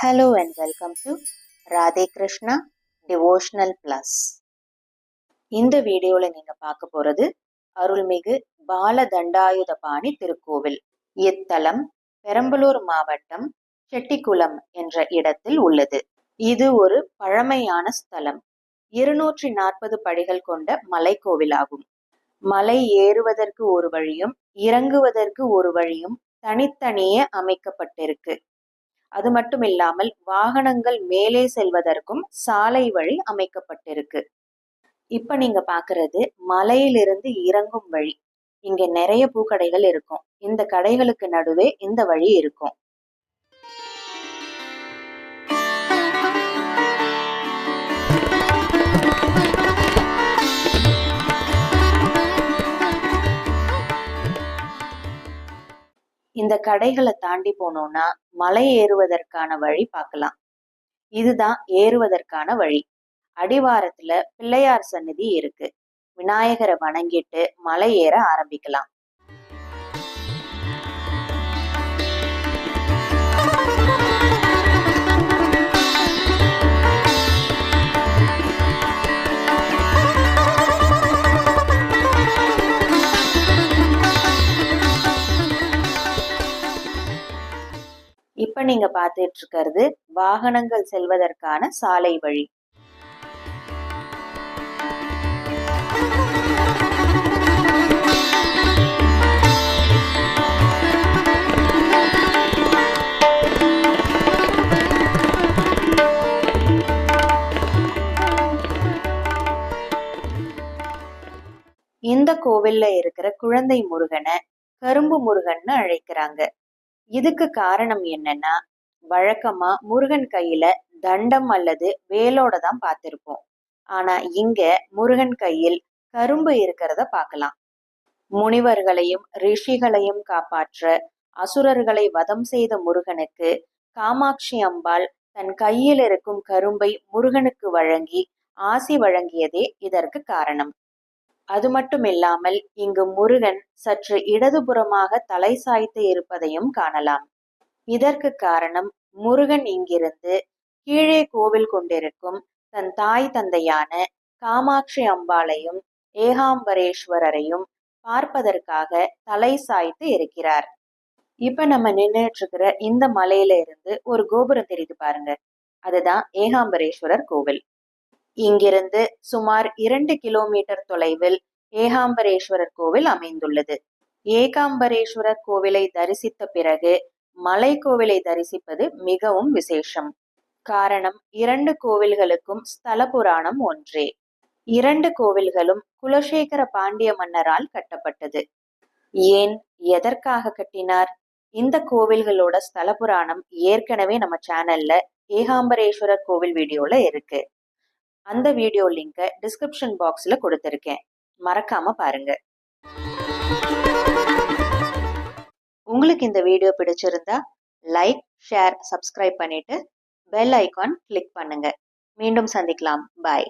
Hello and welcome to Radhe Krishna Devotional Plus. இந்த வீடியோவில் நீங்கள் பார்க்க போகிறது அருள்மிகு பாலதண்டாயுதபாணி திருக்கோவில். இத்தலம் பெரம்பலூர் மாவட்டம் செட்டிக்குளம் என்ற இடத்தில் உள்ளது. இது ஒரு பழமையான ஸ்தலம். 240 படிகள் கொண்ட மலைக்கோவிலாகும். மலை ஏறுவதற்கு ஒரு வழியும் இறங்குவதற்கு ஒரு வழியும் தனித்தனியே அமைக்கப்பட்டிருக்கு. அது மட்டும் இல்லாமல் வாகனங்கள் மேலே செல்வதற்கும் சாலை வழி அமைக்கப்பட்டிருக்கு. இப்ப நீங்க பாக்குறது மலையிலிருந்து இறங்கும் வழி. இங்க நிறைய பூக்கடைகள் இருக்கும். இந்த கடைகளுக்கு நடுவே இந்த வழி இருக்கும். இந்த கடைகளை தாண்டி போனோம்னா மலை ஏறுவதற்கான வழி பார்க்கலாம். இதுதான் ஏறுவதற்கான வழி. அடிவாரத்துல பிள்ளையார் சன்னதி இருக்கு. விநாயகரை வணங்கிட்டு மலை ஏற ஆரம்பிக்கலாம். இப்ப நீங்க பார்த்துட்டு இருக்கிறது வாகனங்கள் செல்வதற்கான சாலை வழி. இந்த கோவில்ல இருக்கிற குழந்தை முருகனை கரும்பு முருகன்னு அழைக்கிறாங்க. இதுக்கு காரணம் என்னன்னா, வழக்கமா முருகன் கையில தண்டம் அல்லது வேலோட தான் பார்த்திருப்போம். ஆனா இங்க முருகன் கையில் கரும்பு இருக்கிறத பார்க்கலாம். முனிவர்களையும் ரிஷிகளையும் காப்பாற்ற அசுரர்களை வதம் செய்த முருகனுக்கு காமாட்சி அம்பாள் தன் கையில் இருக்கும் கரும்பை முருகனுக்கு வழங்கி ஆசி வழங்கியதே இதற்கு காரணம். அது மட்டும் இல்லாமல் இங்கு முருகன் சற்று இடதுபுறமாக தலை சாய்த்து இருப்பதையும் காணலாம். இதற்கு காரணம் முருகன் இங்கிருந்து கீழே கோவில் கொண்டிருக்கும் தன் தாய் தந்தையான காமாட்சி அம்பாளையும் ஏகாம்பரேஸ்வரரையும் பார்ப்பதற்காக தலை சாய்த்து இருக்கிறார். இப்ப நம்ம நின்றுட்டு இருக்கிற இந்த மலையில இருந்து ஒரு கோபுரம் தெரியுது பாருங்க, அதுதான் ஏகாம்பரேஸ்வரர் கோவில். இங்கிருந்து சுமார் 2 கிலோமீட்டர் தொலைவில் ஏகாம்பரேஸ்வரர் கோவில் அமைந்துள்ளது. ஏகாம்பரேஸ்வரர் கோவிலை தரிசித்த பிறகு மலை கோவிலை தரிசிப்பது மிகவும் விசேஷம். காரணம் 2 கோவில்களுக்கும் ஸ்தல புராணம் ஒன்றே. 2 கோவில்களும் குலசேகர பாண்டிய மன்னரால் கட்டப்பட்டது. ஏன், எதற்காக கட்டினார்? இந்த கோவில்களோட ஸ்தல புராணம் ஏற்கனவே நம்ம சேனல்ல ஏகாம்பரேஸ்வரர் கோவில் வீடியோல இருக்கு. அந்த வீடியோ லிங்கை டிஸ்கிரிப்ஷன் பாக்ஸ்ல கொடுத்திருக்கேன், மறக்காம பாருங்க. உங்களுக்கு இந்த வீடியோ பிடிச்சிருந்தா லைக், ஷேர், சப்ஸ்கிரைப் பண்ணிட்டு பெல் ஐகான் கிளிக் பண்ணுங்க. மீண்டும் சந்திக்கலாம். பாய்.